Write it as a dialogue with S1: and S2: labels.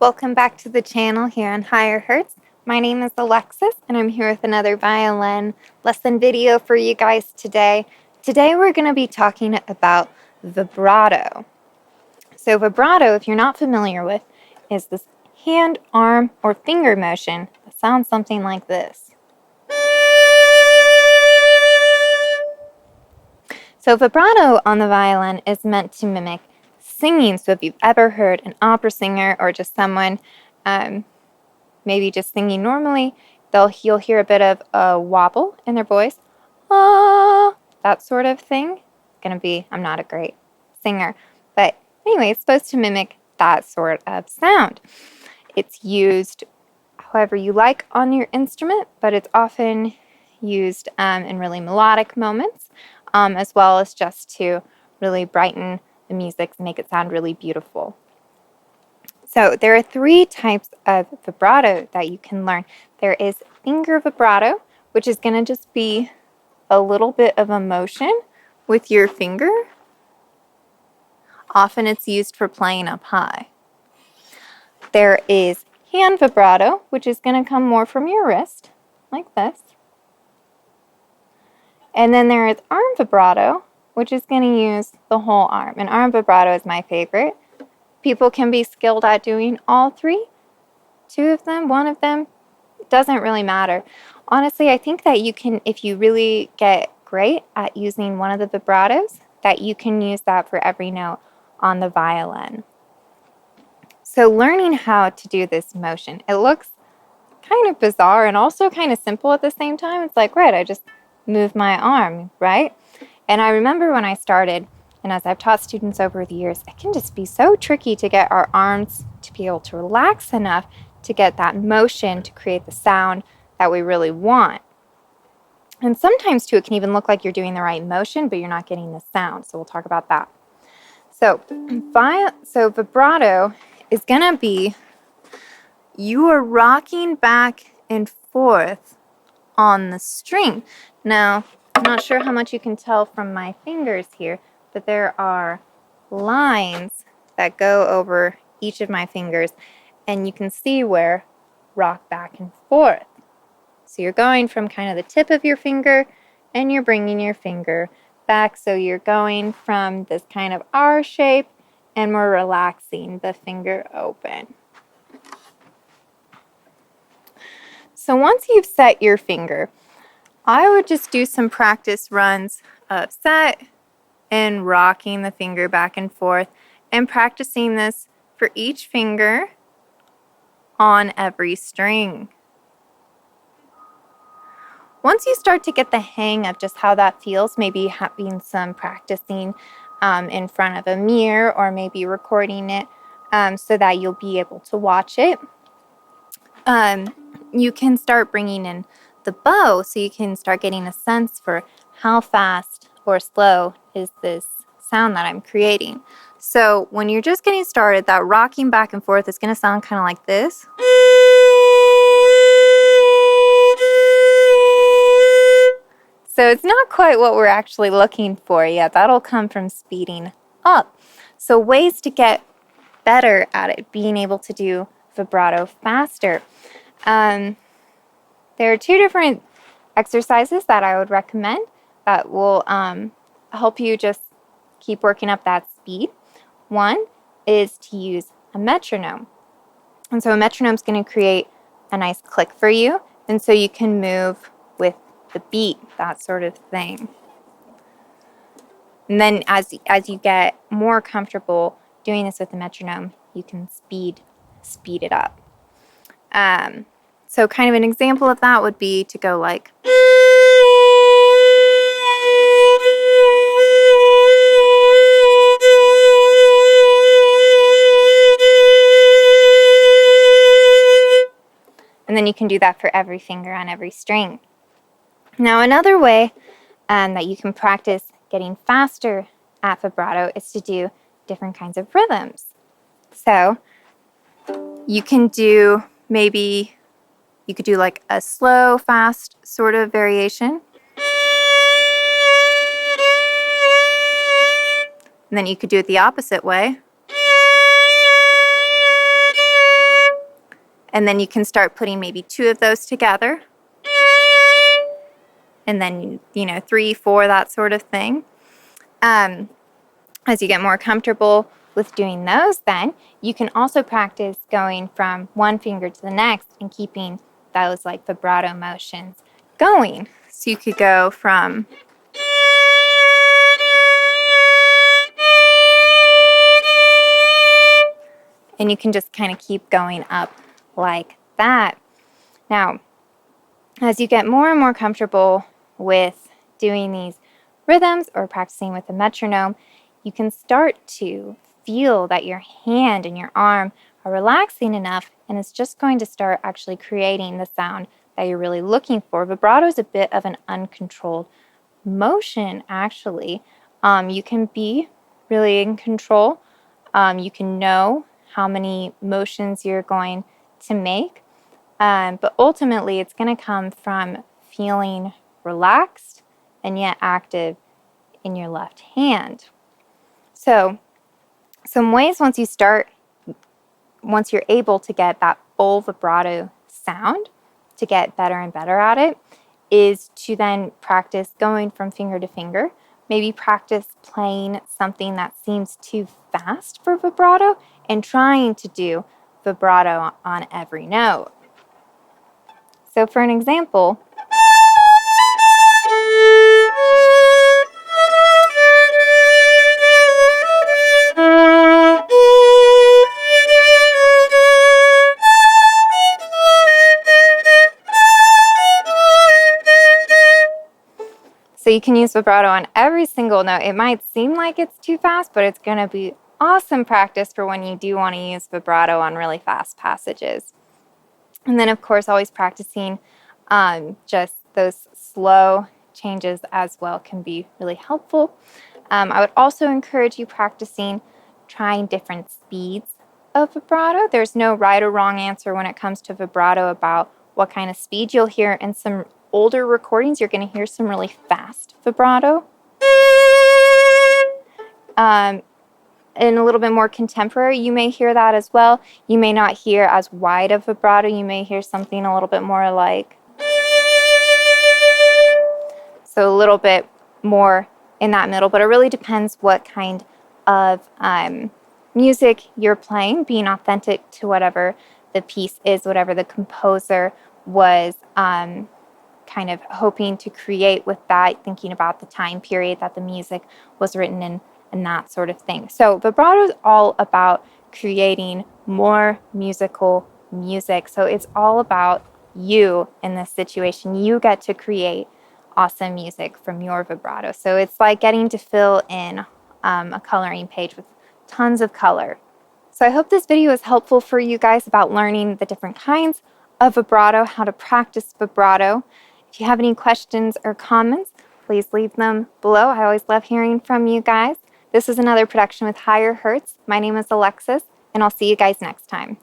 S1: Welcome back to the channel here on Higher Hertz. My name is Alexis and I'm here with another violin lesson video for you guys today. Today we're going to be talking about vibrato. So vibrato, if you're not familiar with, is this hand, arm, or finger motion that sounds something like this. So vibrato on the violin is meant to mimic singing. So if you've ever heard an opera singer or just someone maybe just singing normally, you'll hear a bit of a wobble in their voice. Ah, that sort of thing. I'm not a great singer, but anyway, it's supposed to mimic that sort of sound. It's used however you like on your instrument, but it's often used in really melodic moments, as well as just to really brighten the music and make it sound really beautiful. So there are 3 types of vibrato that you can learn. There is finger vibrato, which is going to just be a little bit of a motion with your finger. Often it's used for playing up high. There is hand vibrato, which is going to come more from your wrist, like this. And then there is arm vibrato, which is going to use the whole arm. And arm vibrato is my favorite. People can be skilled at doing all 3. 2 of them, 1 of them, it doesn't really matter. Honestly, I think that you can, if you really get great at using one of the vibratos, that you can use that for every note on the violin. So learning how to do this motion, it looks kind of bizarre and also kind of simple at the same time. It's like, right, I just move my arm, right? And I remember when I started, and as I've taught students over the years, it can just be so tricky to get our arms to be able to relax enough to get that motion to create the sound that we really want. And sometimes, too, it can even look like you're doing the right motion, but you're not getting the sound. So we'll talk about that. So vibrato is going to be, you are rocking back and forth on the string. Now, I'm not sure how much you can tell from my fingers here, but there are lines that go over each of my fingers, and you can see where rock back and forth. So you're going from kind of the tip of your finger, and you're bringing your finger back. So you're going from this kind of R shape, and we're relaxing the finger open. So once you've set your finger, I would just do some practice runs of set and rocking the finger back and forth and practicing this for each finger on every string. Once you start to get the hang of just how that feels, maybe having some practicing in front of a mirror or maybe recording it so that you'll be able to watch it, you can start bringing in the bow so you can start getting a sense for how fast or slow is this sound that I'm creating. So when you're just getting started, that rocking back and forth is going to sound kind of like this. So it's not quite what we're actually looking for yet. That'll come from speeding up. So ways to get better at it, being able to do vibrato faster. There are 2 different exercises that I would recommend that will help you just keep working up that speed. One is to use a metronome. And so a metronome is going to create a nice click for you, and so you can move with the beat, that sort of thing. And then as you get more comfortable doing this with the metronome, you can speed it up. So kind of an example of that would be to go like, and then you can do that for every finger on every string. Now another way that you can practice getting faster at vibrato is to do different kinds of rhythms. So you can do you could do like a slow, fast sort of variation. And then you could do it the opposite way. And then you can start putting maybe 2 of those together. And then, 3, 4, that sort of thing. As you get more comfortable with doing those, then you can also practice going from one finger to the next and keeping those like vibrato motions going. So you could go from and you can just kind of keep going up like that. Now, as you get more and more comfortable with doing these rhythms or practicing with a metronome, you can start to feel that your hand and your arm are relaxing enough, and it's just going to start actually creating the sound that you're really looking for. Vibrato is a bit of an uncontrolled motion, actually. You can be really in control. You can know how many motions you're going to make, but ultimately it's going to come from feeling relaxed and yet active in your left hand. So some ways once you're able to get that full vibrato sound, to get better and better at it, is to then practice going from finger to finger. Maybe practice playing something that seems too fast for vibrato and trying to do vibrato on every note. So for an example, so you can use vibrato on every single note. It might seem like it's too fast, but it's going to be awesome practice for when you do want to use vibrato on really fast passages. And then, of course, always practicing just those slow changes as well can be really helpful. I would also encourage you practicing trying different speeds of vibrato. There's no right or wrong answer when it comes to vibrato about what kind of speed. You'll hear in some older recordings, you're going to hear some really fast vibrato. And a little bit more contemporary, you may hear that as well. You may not hear as wide of vibrato. You may hear something a little bit more like, so a little bit more in that middle, but it really depends what kind of music you're playing, being authentic to whatever the piece is, whatever the composer was kind of hoping to create with that, thinking about the time period that the music was written in and that sort of thing. So vibrato is all about creating more musical music. So it's all about you in this situation. You get to create awesome music from your vibrato. So it's like getting to fill in a coloring page with tons of color. So I hope this video is helpful for you guys about learning the different kinds of vibrato, how to practice vibrato. If you have any questions or comments, please leave them below. I always love hearing from you guys. This is another production with Higher Hertz. My name is Alexis, and I'll see you guys next time.